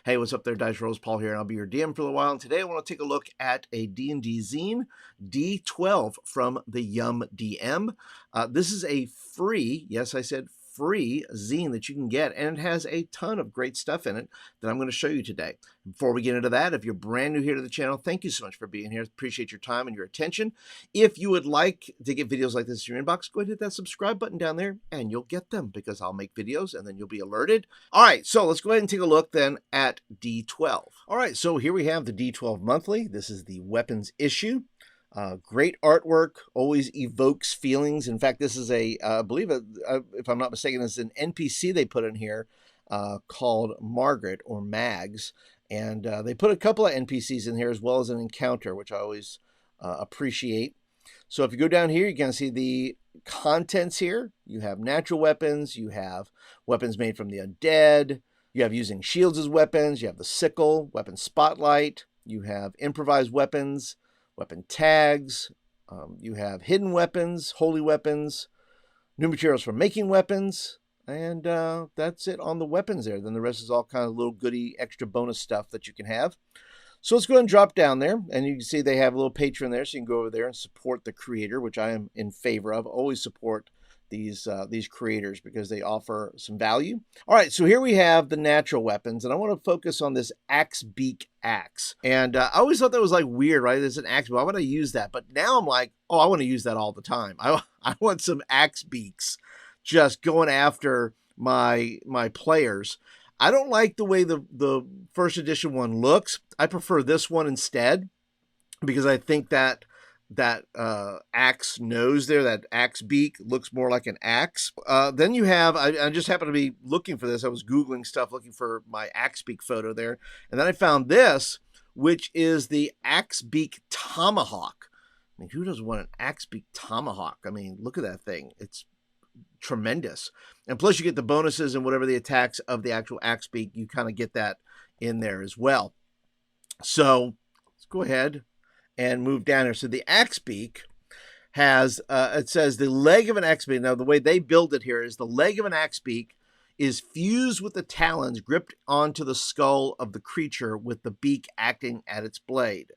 Hey, what's up there, Dice Rolls? Paul here, and I'll be your DM for a while. And today I want to take a look at a D&D zine, D12 from the Yum DM. This is a free, yes, I said free zine that you can get, and it has a ton of great stuff in it that I'm going to show you today. Before we get into that, if you're brand new here to the channel, thank you so much for being here. Appreciate your time and your attention. If you would like to get videos like this in your inbox, go ahead and hit that subscribe button down there, and you'll get them because I'll make videos, and then you'll be alerted. All right, so let's go ahead and take a look then at D12. All right, so here we have the D12 Monthly. This is the weapons issue. Great artwork, always evokes feelings. In fact, this is I believe, if I'm not mistaken, it's an NPC they put in here called Margaret or Mags. And they put a couple of NPCs in here as well as an encounter, which I always appreciate. So if you go down here, you can see the contents here. You have natural weapons. You have weapons made from the undead. You have using shields as weapons. You have the sickle, weapon spotlight. You have improvised weapons, weapon tags. You have hidden weapons, holy weapons, new materials for making weapons. And that's it on the weapons there. Then the rest is all kind of little goody extra bonus stuff that you can have. So let's go ahead and drop down there. And you can see they have a little Patreon there. So you can go over there and support the creator, which I am in favor of. Always support these creators because they offer some value. All right, so here we have the natural weapons. And I want to focus on this axe beak axe. And I always thought that was like weird, right? There's an axe, why would I use that? But now I'm like, oh, I want to use that all the time. I want some axe beaks just going after my players. I don't like the way the first edition one looks. I prefer this one instead because I think that axe nose there, that axe beak, looks more like an axe. Then you have, I just happened to be looking for this. I was Googling stuff, looking for my axe beak photo there. And then I found this, which is the axe beak tomahawk. I mean, who doesn't want an axe beak tomahawk? I mean, look at that thing. It's tremendous. And plus you get the bonuses and whatever the attacks of the actual axe beak, you kind of get that in there as well. So let's go ahead and move down here. So the axe beak has, it says the leg of an axe beak. Now the way they build it here is the leg of an axe beak is fused with the talons gripped onto the skull of the creature with the beak acting at its blade.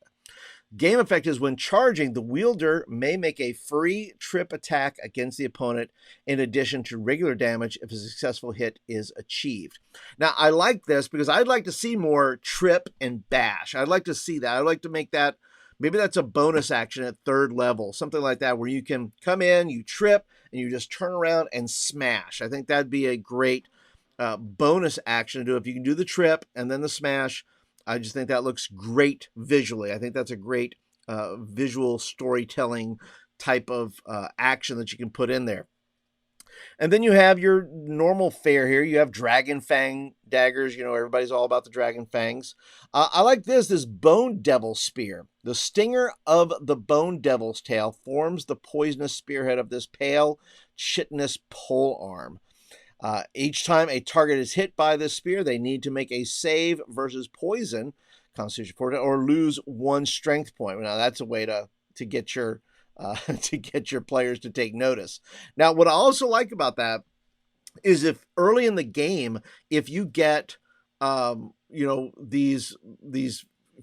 Game effect is when charging, the wielder may make a free trip attack against the opponent in addition to regular damage if a successful hit is achieved. Now, I like this because I'd like to see more trip and bash. I'd like to see that. I'd like to make that, maybe that's a bonus action at third level, something like that, where you can come in, you trip, and you just turn around and smash. I think that'd be a great bonus action to do. If you can do the trip and then the smash, I just think that looks great visually. I think that's a great visual storytelling type of action that you can put in there. And then you have your normal fare here. You have dragon fang daggers. You know, everybody's all about the dragon fangs. I like this bone devil spear. The stinger of the bone devil's tail forms the poisonous spearhead of this pale, chitinous pole arm. Each time a target is hit by this spear, they need to make a save versus poison, Constitution 14, or lose 1 strength point. Now that's a way to get your to get your players to take notice. Now, what I also like about that is if early in the game, if you get you know, these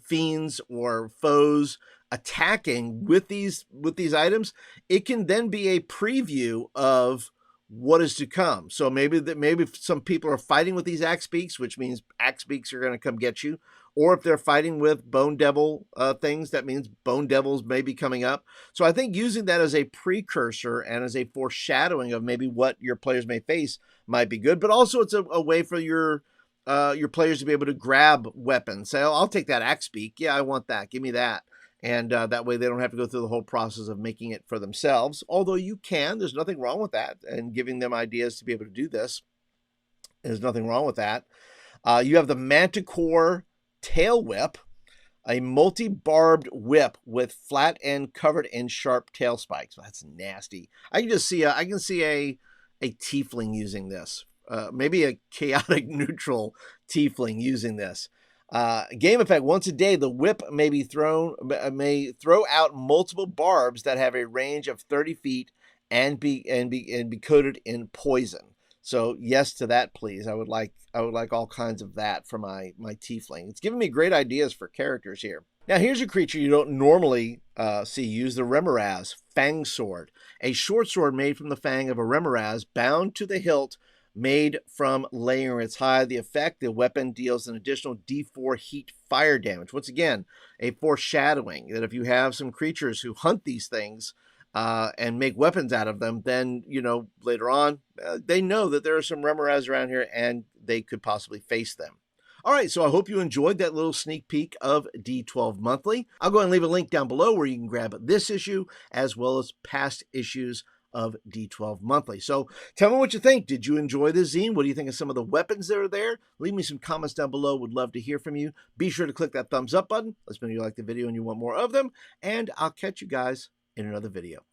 fiends or foes attacking with these items, it can then be a preview of what is to come. So maybe some people are fighting with these axe beaks, which means axe beaks are going to come get you. Or if they're fighting with bone devil things, that means bone devils may be coming up. So I think using that as a precursor and as a foreshadowing of maybe what your players may face might be good. But also it's a way for your players to be able to grab weapons. Say, oh, I'll take that axe beak. Yeah, I want that. Give me that. And that way they don't have to go through the whole process of making it for themselves. Although you can, there's nothing wrong with that. And giving them ideas to be able to do this, there's nothing wrong with that. You have the Manticore Tail Whip, a multi-barbed whip with flat end covered in sharp tail spikes. That's nasty. I can see a tiefling using this. Maybe a chaotic neutral tiefling using this. Game effect: once a day, the whip may throw out multiple barbs that have a range of 30 feet and be coated in poison. So yes to that, please. I would like all kinds of that for my tiefling. It's giving me great ideas for characters here. Now here's a creature you don't normally see used, the Remoraz Fang Sword, a short sword made from the fang of a Remoraz, bound to the hilt, made from layering its hide. The effect: the weapon deals an additional D4 heat fire damage. Once again, a foreshadowing that if you have some creatures who hunt these things and make weapons out of them, then, you know, later on, they know that there are some Remoraz around here and they could possibly face them. All right, so I hope you enjoyed that little sneak peek of D12 Monthly. I'll go ahead and leave a link down below where you can grab this issue as well as past issues of D12 Monthly. So tell me what you think. Did you enjoy this zine? What do you think of some of the weapons that are there? Leave me some comments down below. Would love to hear from you. Be sure to click that thumbs up button. Let me know you like the video and you want more of them. And I'll catch you guys in another video.